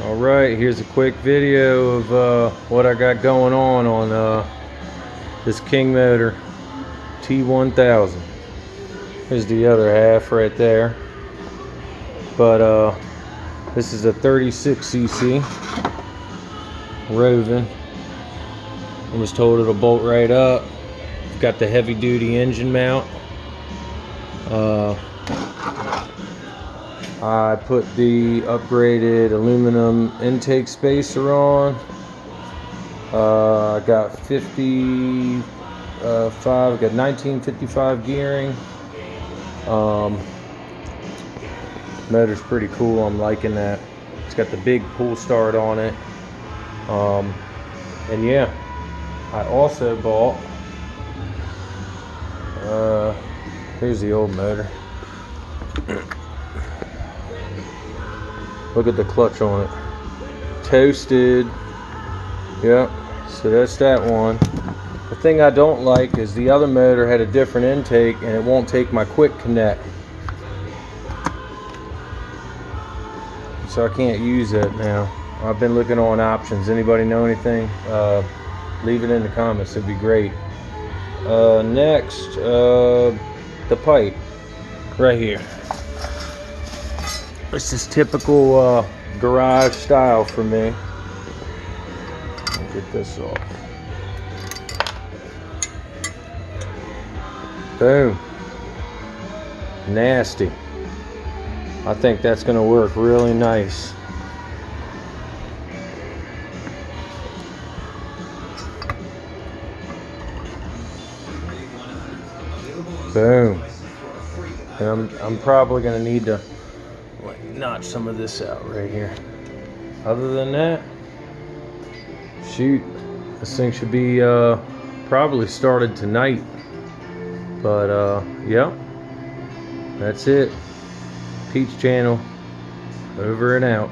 Alright, here's a quick video of what I got going on this King motor T1000. Here's the other half right there. But this is a 36cc Roving. I was told it'll bolt right up. Got the heavy duty engine mount. I put the upgraded aluminum intake spacer on. I got 1955 gearing. Motor's pretty cool. I'm liking that. It's got the big pull start on it. And yeah, I also bought. Here's the old motor. Look at the clutch on it. Toasted. Yep. So that's that one. The thing I don't like is the other motor had a different intake and it won't take my quick connect. So I can't use it now. I've been looking on options. Anybody know anything? Leave it in the comments. It'd be great. Next, the pipe right here. This is typical garage style for me. Let me get this off. Boom. Nasty. I think that's going to work really nice. Boom. And I'm probably going to need to notch some of this out right here. Other than that, shoot, this thing should be probably started tonight. But yeah, that's it. Peach Channel, over and out.